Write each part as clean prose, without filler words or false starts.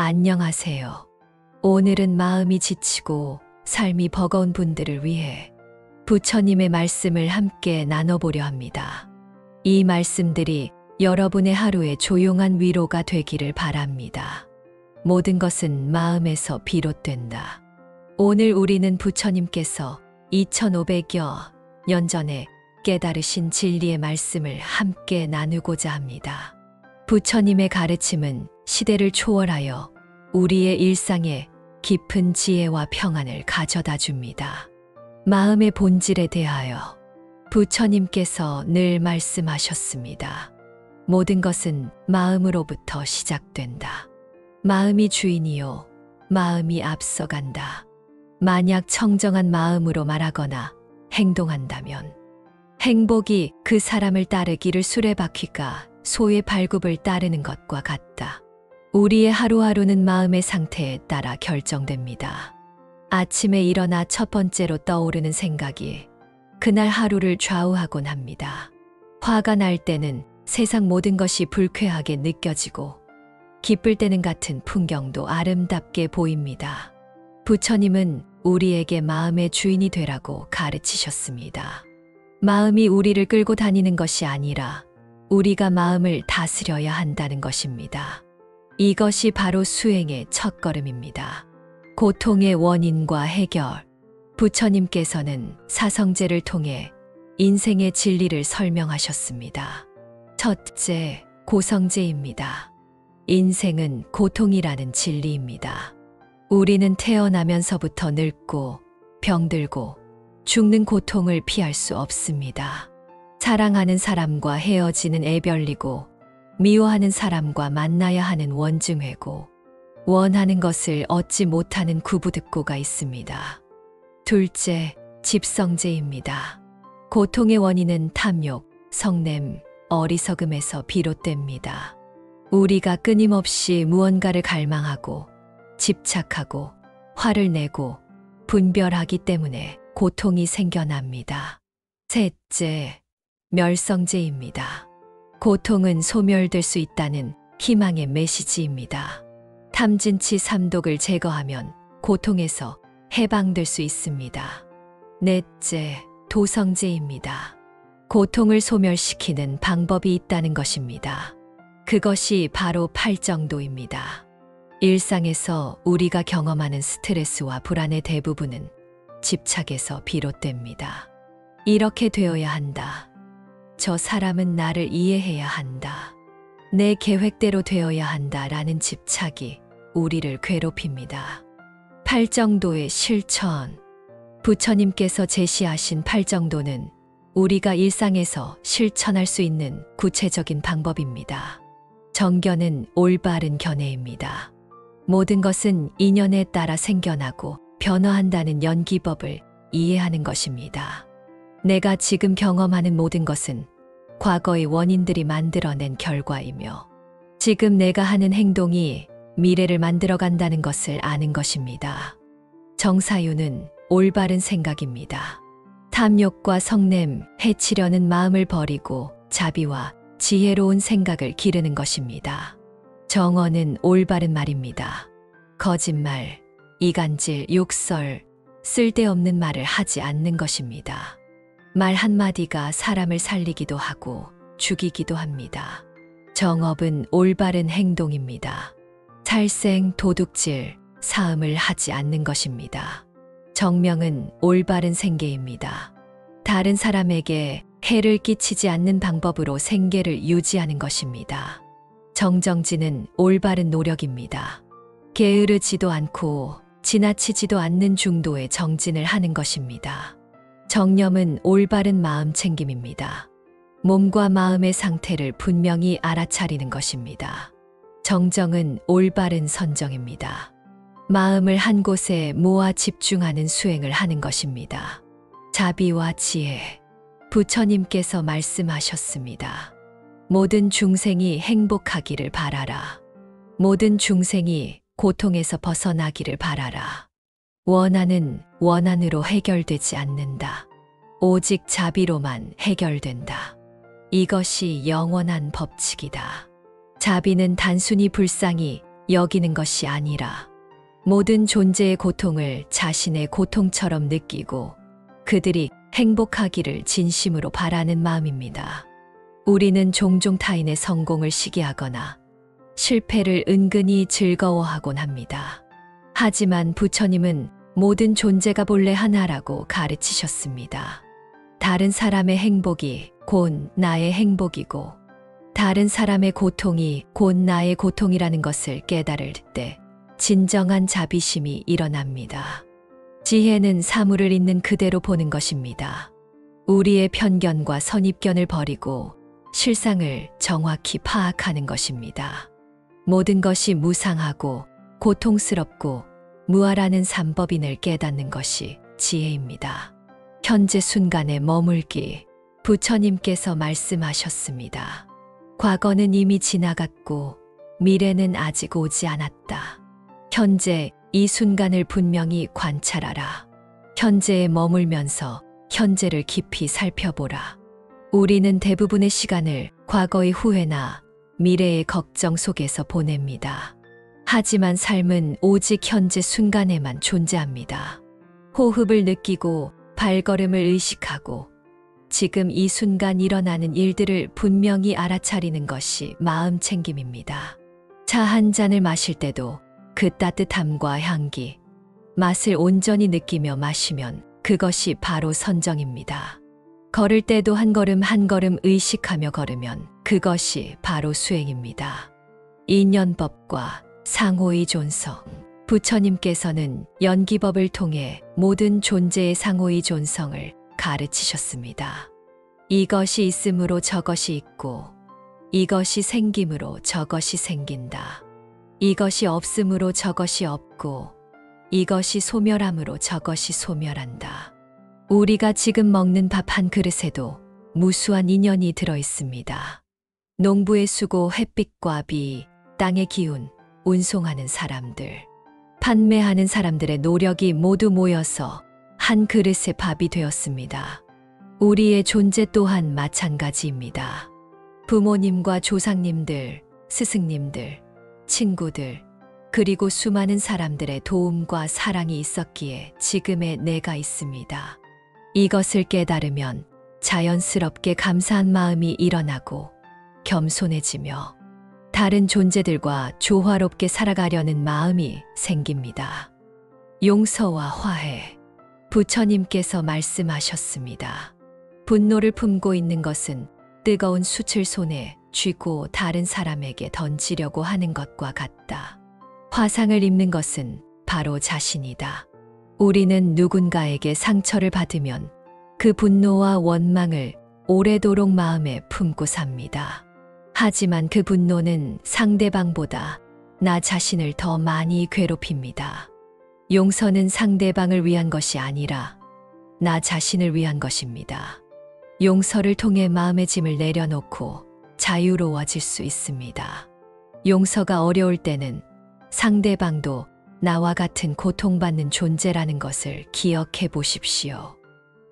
안녕하세요. 오늘은 마음이 지치고 삶이 버거운 분들을 위해 부처님의 말씀을 함께 나눠보려 합니다. 이 말씀들이 여러분의 하루에 조용한 위로가 되기를 바랍니다. 모든 것은 마음에서 비롯된다. 오늘 우리는 부처님께서 2500여 년 전에 깨달으신 진리의 말씀을 함께 나누고자 합니다. 부처님의 가르침은 시대를 초월하여 우리의 일상에 깊은 지혜와 평안을 가져다 줍니다. 마음의 본질에 대하여 부처님께서 늘 말씀하셨습니다. 모든 것은 마음으로부터 시작된다. 마음이 주인이요, 마음이 앞서간다. 만약 청정한 마음으로 말하거나 행동한다면 행복이 그 사람을 따르기를 수레바퀴가 소의 발굽을 따르는 것과 같다. 우리의 하루하루는 마음의 상태에 따라 결정됩니다. 아침에 일어나 첫 번째로 떠오르는 생각이 그날 하루를 좌우하곤 합니다. 화가 날 때는 세상 모든 것이 불쾌하게 느껴지고 기쁠 때는 같은 풍경도 아름답게 보입니다. 부처님은 우리에게 마음의 주인이 되라고 가르치셨습니다. 마음이 우리를 끌고 다니는 것이 아니라 우리가 마음을 다스려야 한다는 것입니다. 이것이 바로 수행의 첫걸음입니다. 고통의 원인과 해결. 부처님께서는 사성제를 통해 인생의 진리를 설명하셨습니다. 첫째, 고성제입니다. 인생은 고통이라는 진리입니다. 우리는 태어나면서부터 늙고 병들고 죽는 고통을 피할 수 없습니다. 사랑하는 사람과 헤어지는 애별리고 미워하는 사람과 만나야 하는 원증회고 원하는 것을 얻지 못하는 구부득고가 있습니다. 둘째, 집성제입니다. 고통의 원인은 탐욕, 성냄, 어리석음에서 비롯됩니다. 우리가 끊임없이 무언가를 갈망하고 집착하고 화를 내고 분별하기 때문에 고통이 생겨납니다. 셋째, 멸성제입니다. 고통은 소멸될 수 있다는 희망의 메시지입니다. 탐진치 삼독을 제거하면 고통에서 해방될 수 있습니다. 넷째, 도성제입니다. 고통을 소멸시키는 방법이 있다는 것입니다. 그것이 바로 팔정도입니다. 일상에서 우리가 경험하는 스트레스와 불안의 대부분은 집착에서 비롯됩니다. 이렇게 되어야 한다. 저 사람은 나를 이해해야 한다. 내 계획대로 되어야 한다라는 집착이 우리를 괴롭힙니다. 팔정도의 실천. 부처님께서 제시하신 팔정도는 우리가 일상에서 실천할 수 있는 구체적인 방법입니다. 정견은 올바른 견해입니다. 모든 것은 인연에 따라 생겨나고 변화한다는 연기법을 이해하는 것입니다. 내가 지금 경험하는 모든 것은 과거의 원인들이 만들어낸 결과이며 지금 내가 하는 행동이 미래를 만들어간다는 것을 아는 것입니다. 정사유는 올바른 생각입니다. 탐욕과 성냄, 해치려는 마음을 버리고 자비와 지혜로운 생각을 기르는 것입니다. 정언은 올바른 말입니다. 거짓말, 이간질, 욕설, 쓸데없는 말을 하지 않는 것입니다. 말 한마디가 사람을 살리기도 하고 죽이기도 합니다. 정업은 올바른 행동입니다. 살생, 도둑질, 사음을 하지 않는 것입니다. 정명은 올바른 생계입니다. 다른 사람에게 해를 끼치지 않는 방법으로 생계를 유지하는 것입니다. 정정지는 올바른 노력입니다. 게으르지도 않고 지나치지도 않는 중도의 정진을 하는 것입니다. 정념은 올바른 마음 챙김입니다. 몸과 마음의 상태를 분명히 알아차리는 것입니다. 정정은 올바른 선정입니다. 마음을 한 곳에 모아 집중하는 수행을 하는 것입니다. 자비와 지혜. 부처님께서 말씀하셨습니다. 모든 중생이 행복하기를 바라라. 모든 중생이 고통에서 벗어나기를 바라라. 원한은 원한으로 해결되지 않는다. 오직 자비로만 해결된다. 이것이 영원한 법칙이다. 자비는 단순히 불쌍히 여기는 것이 아니라 모든 존재의 고통을 자신의 고통처럼 느끼고 그들이 행복하기를 진심으로 바라는 마음입니다. 우리는 종종 타인의 성공을 시기하거나 실패를 은근히 즐거워하곤 합니다. 하지만 부처님은 모든 존재가 본래 하나라고 가르치셨습니다. 다른 사람의 행복이 곧 나의 행복이고 다른 사람의 고통이 곧 나의 고통이라는 것을 깨달을 때 진정한 자비심이 일어납니다. 지혜는 사물을 있는 그대로 보는 것입니다. 우리의 편견과 선입견을 버리고 실상을 정확히 파악하는 것입니다. 모든 것이 무상하고 고통스럽고 무아라는 삼법인을 깨닫는 것이 지혜입니다. 현재 순간에 머물기. 부처님께서 말씀하셨습니다. 과거는 이미 지나갔고 미래는 아직 오지 않았다. 현재 이 순간을 분명히 관찰하라. 현재에 머물면서 현재를 깊이 살펴보라. 우리는 대부분의 시간을 과거의 후회나 미래의 걱정 속에서 보냅니다. 하지만 삶은 오직 현재 순간에만 존재합니다. 호흡을 느끼고 발걸음을 의식하고 지금 이 순간 일어나는 일들을 분명히 알아차리는 것이 마음 챙김입니다. 차 한 잔을 마실 때도 그 따뜻함과 향기, 맛을 온전히 느끼며 마시면 그것이 바로 선정입니다. 걸을 때도 한 걸음 한 걸음 의식하며 걸으면 그것이 바로 수행입니다. 인연법과 상호의 존성. 부처님께서는 연기법을 통해 모든 존재의 상호의 존성을 가르치셨습니다. 이것이 있음으로 저것이 있고 이것이 생김으로 저것이 생긴다. 이것이 없음으로 저것이 없고 이것이 소멸함으로 저것이 소멸한다. 우리가 지금 먹는 밥 한 그릇에도 무수한 인연이 들어 있습니다. 농부의 수고, 햇빛과 비, 땅의 기운, 운송하는 사람들, 판매하는 사람들의 노력이 모두 모여서 한 그릇의 밥이 되었습니다. 우리의 존재 또한 마찬가지입니다. 부모님과 조상님들, 스승님들, 친구들, 그리고 수많은 사람들의 도움과 사랑이 있었기에 지금의 내가 있습니다. 이것을 깨달으면 자연스럽게 감사한 마음이 일어나고 겸손해지며 다른 존재들과 조화롭게 살아가려는 마음이 생깁니다. 용서와 화해. 부처님께서 말씀하셨습니다. 분노를 품고 있는 것은 뜨거운 숯을 손에 쥐고 다른 사람에게 던지려고 하는 것과 같다. 화상을 입는 것은 바로 자신이다. 우리는 누군가에게 상처를 받으면 그 분노와 원망을 오래도록 마음에 품고 삽니다. 하지만 그 분노는 상대방보다 나 자신을 더 많이 괴롭힙니다. 용서는 상대방을 위한 것이 아니라 나 자신을 위한 것입니다. 용서를 통해 마음의 짐을 내려놓고 자유로워질 수 있습니다. 용서가 어려울 때는 상대방도 나와 같은 고통받는 존재라는 것을 기억해 보십시오.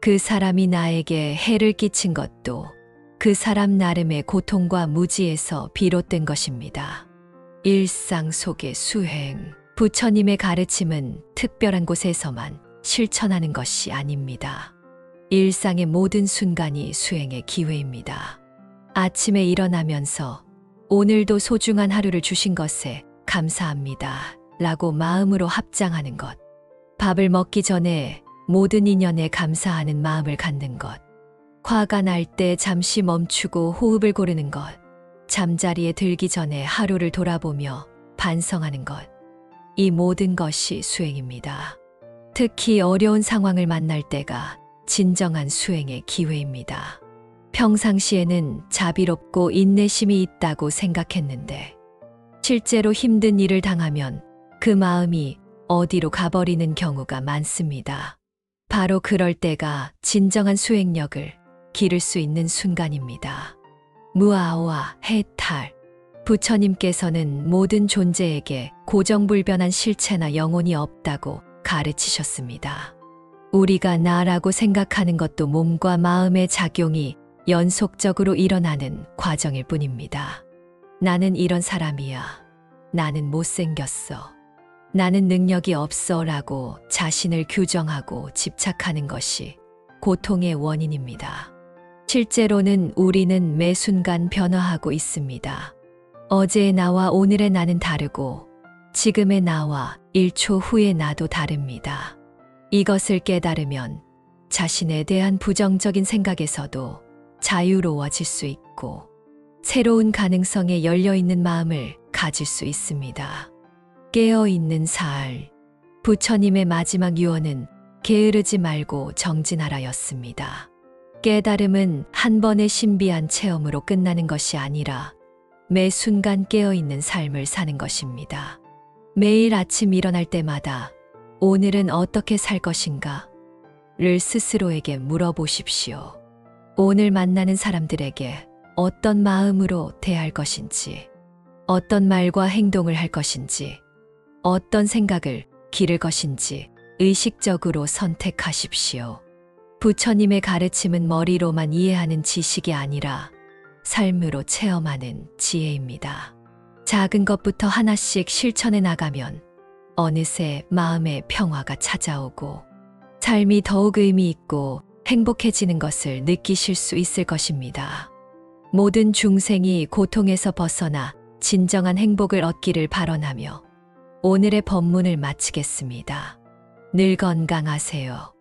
그 사람이 나에게 해를 끼친 것도 그 사람 나름의 고통과 무지에서 비롯된 것입니다. 일상 속의 수행. 부처님의 가르침은 특별한 곳에서만 실천하는 것이 아닙니다. 일상의 모든 순간이 수행의 기회입니다. 아침에 일어나면서 오늘도 소중한 하루를 주신 것에 감사합니다 라고 마음으로 합장하는 것. 밥을 먹기 전에 모든 인연에 감사하는 마음을 갖는 것. 화가 날 때 잠시 멈추고 호흡을 고르는 것. 잠자리에 들기 전에 하루를 돌아보며 반성하는 것. 이 모든 것이 수행입니다. 특히 어려운 상황을 만날 때가 진정한 수행의 기회입니다. 평상시에는 자비롭고 인내심이 있다고 생각했는데 실제로 힘든 일을 당하면 그 마음이 어디로 가버리는 경우가 많습니다. 바로 그럴 때가 진정한 수행력을 기를 수 있는 순간입니다. 무아와 해탈. 부처님께서는 모든 존재에게 고정불변한 실체나 영혼이 없다고 가르치셨습니다. 우리가 나라고 생각하는 것도 몸과 마음의 작용이 연속적으로 일어나는 과정일 뿐입니다. 나는 이런 사람이야. 나는 못생겼어. 나는 능력이 없어 라고 자신을 규정하고 집착하는 것이 고통의 원인입니다. 실제로는 우리는 매 순간 변화하고 있습니다. 어제의 나와 오늘의 나는 다르고 지금의 나와 1초 후의 나도 다릅니다. 이것을 깨달으면 자신에 대한 부정적인 생각에서도 자유로워질 수 있고 새로운 가능성에 열려있는 마음을 가질 수 있습니다. 깨어있는 사흘, 부처님의 마지막 유언은 게으르지 말고 정진하라였습니다. 깨달음은 한 번의 신비한 체험으로 끝나는 것이 아니라 매 순간 깨어있는 삶을 사는 것입니다. 매일 아침 일어날 때마다 오늘은 어떻게 살 것인가? 를 스스로에게 물어보십시오. 오늘 만나는 사람들에게 어떤 마음으로 대할 것인지, 어떤 말과 행동을 할 것인지, 어떤 생각을 기를 것인지 의식적으로 선택하십시오. 부처님의 가르침은 머리로만 이해하는 지식이 아니라 삶으로 체험하는 지혜입니다. 작은 것부터 하나씩 실천해 나가면 어느새 마음의 평화가 찾아오고 삶이 더욱 의미 있고 행복해지는 것을 느끼실 수 있을 것입니다. 모든 중생이 고통에서 벗어나 진정한 행복을 얻기를 발언하며 오늘의 법문을 마치겠습니다. 늘 건강하세요.